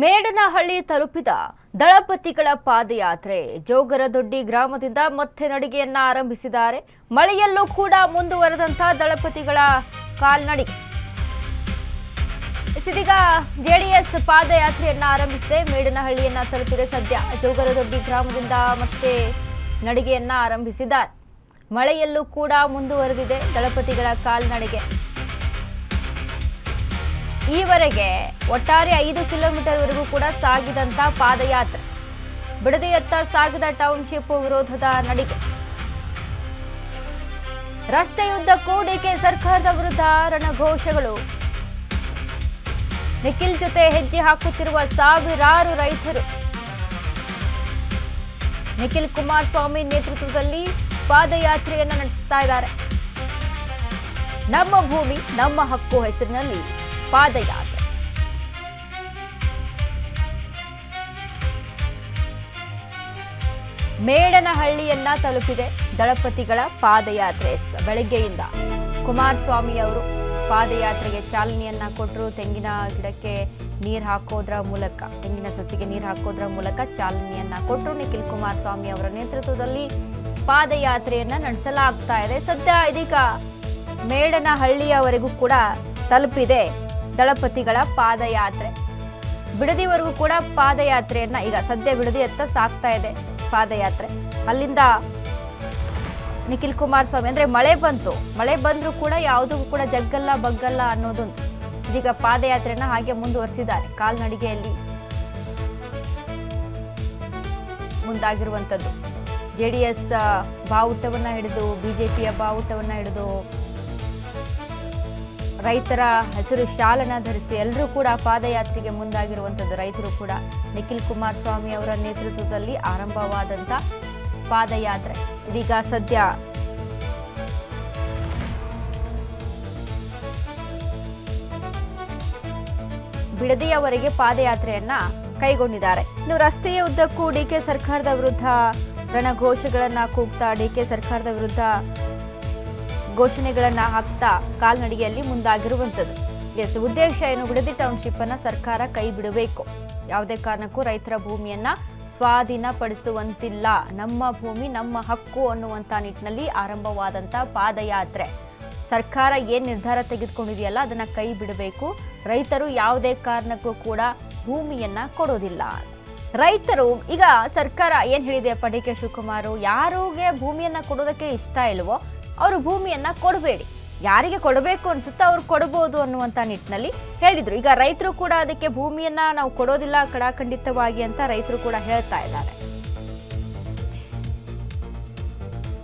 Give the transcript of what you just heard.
ಮೇಡನಹಳ್ಳಿ ತಲುಪಿದ ದಳಪತಿಗಳ ಪಾದಯಾತ್ರೆ ಜೋಗರದೊಡ್ಡಿ ಗ್ರಾಮದಿಂದ ಮತ್ತೆ ನಡಿಗೆಯನ್ನ ಆರಂಭಿಸಿದ್ದಾರೆ. ಮಳೆಯಲ್ಲೂ ಕೂಡ ಮುಂದುವರೆದಂತ ದಳಪತಿಗಳ ಕಾಲ್ನಡಿಗೆ. ಇದೀಗ ಜೆಡಿಎಸ್ ಪಾದಯಾತ್ರೆಯನ್ನ ಆರಂಭಿಸಿದೆ. ಮೇಡನಹಳ್ಳಿಯನ್ನ ತಲುಪಿದೆ. ಸದ್ಯ ಜೋಗರದೊಡ್ಡಿ ಗ್ರಾಮದಿಂದ ಮತ್ತೆ ನಡಿಗೆಯನ್ನ ಆರಂಭಿಸಿದ್ದಾರೆ. ಮಳೆಯಲ್ಲೂ ಕೂಡ ಮುಂದುವರೆದಿದೆ ದಳಪತಿಗಳ ಕಾಲ್ನಡಿಗೆ. ಈವರೆಗೆ ಒಟ್ಟಾರೆ 5 ಕಿಲೋಮೀಟರ್ ವರೆಗೂ ಕೂಡ ಸಾಗಿದಂತ ಪಾದಯಾತ್ರೆ. ಬಿಡದಿಯತ್ತ ಸಾಗಿದ ಟೌನ್ಶಿಪ್ ವಿರೋಧದ ನಡಿಗೆ. ರಸ್ತೆಯುದ್ದಕ್ಕೂ ಡಿಕೆ ಸರ್ಕಾರದ ವಿರುದ್ಧ ರಣಘೋಷಗಳು. ನಿಖಿಲ್ ಜೊತೆ ಹೆಜ್ಜೆ ಹಾಕುತ್ತಿರುವ ಸಾವಿರಾರು ರೈತರು. ನಿಖಿಲ್ ಕುಮಾರಸ್ವಾಮಿ ನೇತೃತ್ವದಲ್ಲಿ ಪಾದಯಾತ್ರೆಯನ್ನ ನಡೆಸ್ತಾ ಇದ್ದಾರೆ. ನಮ್ಮ ಭೂಮಿ ನಮ್ಮ ಹಕ್ಕು ಹೆಸರಿನಲ್ಲಿ ಪಾದಯಾತ್ರೆ. ಮೇಡನಹಳ್ಳಿಯನ್ನ ತಲುಪಿದೆ ದಳಪತಿಗಳ ಪಾದಯಾತ್ರೆ. ಬೆಳಗ್ಗೆಯಿಂದ ಕುಮಾರಸ್ವಾಮಿ ಅವರು ಪಾದಯಾತ್ರೆಗೆ ಚಾಲನೆಯನ್ನ ಕೊಟ್ಟರು. ತೆಂಗಿನ ಗಿಡಕ್ಕೆ ನೀರು ಹಾಕೋದ್ರ ಮೂಲಕ, ತೆಂಗಿನ ಸಸಿಗೆ ನೀರು ಹಾಕೋದ್ರ ಮೂಲಕ ಚಾಲನೆಯನ್ನ ಕೊಟ್ಟರು. ನಿಖಿಲ್ ಕುಮಾರಸ್ವಾಮಿ ಅವರ ನೇತೃತ್ವದಲ್ಲಿ ಪಾದಯಾತ್ರೆಯನ್ನ ನಡೆಸಲಾಗ್ತಾ ಇದೆ. ಸದ್ಯ ಇದೀಗ ಮೇಡನಹಳ್ಳಿಯವರೆಗೂ ಕೂಡ ತಲುಪಿದೆ ದಳಪತಿಗಳ ಪಾದಯಾತ್ರೆ. ಬಿಡದಿವರೆಗೂ ಕೂಡ ಪಾದಯಾತ್ರೆಯನ್ನ ಈಗ ಸದ್ಯ ಬಿಡದಿಯತ್ತ ಸಾಗ್ತಾ ಇದೆ ಪಾದಯಾತ್ರೆ. ಅಲ್ಲಿಂದ ನಿಖಿಲ್ ಕುಮಾರಸ್ವಾಮಿ ಅಂದ್ರೆ ಮಳೆ ಬಂದ್ರೂ ಕೂಡ ಯಾವುದೂ ಕೂಡ ಜಗ್ಗಲ್ಲ ಬಗ್ಗಲ್ಲ ಅನ್ನೋದೊಂದು ಇದೀಗ ಪಾದಯಾತ್ರೆಯನ್ನ ಹಾಗೆ ಮುಂದುವರಿಸಿದ್ದಾರೆ. ಕಾಲ್ನಡಿಗೆಯಲ್ಲಿ ಮುಂದಾಗಿರುವಂತದ್ದು. ಜೆಡಿಎಸ್ ಬಾವುಟವನ್ನ ಹಿಡಿದು, ಬಿಜೆಪಿಯ ಬಾವುಟವನ್ನ ಹಿಡಿದು, ರೈತರ ಹಸಿರು ಶಾಲನ್ನ ಧರಿಸಿ ಎಲ್ಲರೂ ಕೂಡ ಪಾದಯಾತ್ರೆಗೆ ಮುಂದಾಗಿರುವಂಥದ್ದು. ರೈತರು ಕೂಡ ನಿಖಿಲ್ ಕುಮಾರಸ್ವಾಮಿ ಅವರ ನೇತೃತ್ವದಲ್ಲಿ ಆರಂಭವಾದಂಥ ಪಾದಯಾತ್ರೆ ಇದೀಗ ಸದ್ಯ ಬಿಡದಿಯವರೆಗೆ ಪಾದಯಾತ್ರೆಯನ್ನ ಕೈಗೊಂಡಿದ್ದಾರೆ. ಇನ್ನು ರಸ್ತೆಯ ಉದ್ದಕ್ಕೂ ಡಿಕೆ ಸರ್ಕಾರದ ವಿರುದ್ಧ ರಣಘೋಷಗಳನ್ನ ಕೂಗ್ತಾ, ಡಿಕೆ ಸರ್ಕಾರದ ವಿರುದ್ಧ ಘೋಷಣೆಗಳನ್ನ ಹಾಕ್ತಾ ಕಾಲ್ನಡಿಗೆಯಲ್ಲಿ ಮುಂದಾಗಿರುವಂಥದ್ದು. ಉದ್ದೇಶ ಏನು? ಬಿಡದಿ ಟೌನ್ಶಿಪ್ ಅನ್ನ ಸರ್ಕಾರ ಕೈ ಬಿಡಬೇಕು. ಯಾವುದೇ ಕಾರಣಕ್ಕೂ ರೈತರ ಭೂಮಿಯನ್ನ ಸ್ವಾಧೀನಪಡಿಸುವಂತಿಲ್ಲ. ನಮ್ಮ ಭೂಮಿ ನಮ್ಮ ಹಕ್ಕು ಅನ್ನುವಂತ ನಿಟ್ಟಿನಲ್ಲಿ ಆರಂಭವಾದಂತ ಪಾದಯಾತ್ರೆ. ಸರ್ಕಾರ ಏನ್ ನಿರ್ಧಾರ ತೆಗೆದುಕೊಂಡಿದೆಯಲ್ಲ ಅದನ್ನ ಕೈ ಬಿಡಬೇಕು. ರೈತರು ಯಾವುದೇ ಕಾರಣಕ್ಕೂ ಕೂಡ ಭೂಮಿಯನ್ನ ಕೊಡೋದಿಲ್ಲ. ರೈತರು ಈಗ ಸರ್ಕಾರ ಏನ್ ಹೇಳಿದೆಯಪ್ಪ ಡಿ ಕೆ ಶಿವಕುಮಾರ್, ಯಾರಿಗೆ ಭೂಮಿಯನ್ನ ಕೊಡೋದಕ್ಕೆ ಇಷ್ಟ ಇಲ್ವೋ ಅವರು ಭೂಮಿಯನ್ನ ಕೊಡಬೇಡಿ, ಯಾರಿಗೆ ಕೊಡಬೇಕು ಅನ್ಸುತ್ತೋ ಅವ್ರು ಕೊಡಬಹುದು ಅನ್ನುವಂತ ನಿಟ್ಟಿನಲ್ಲಿ ಹೇಳಿದ್ರು. ಈಗ ರೈತರು ಕೂಡ ಅದಕ್ಕೆ ಭೂಮಿಯನ್ನ ನಾವು ಕೊಡೋದಿಲ್ಲ ಕಡಾಖಂಡಿತವಾಗಿ ಅಂತ ರೈತರು ಕೂಡ ಹೇಳ್ತಾ ಇದ್ದಾರೆ.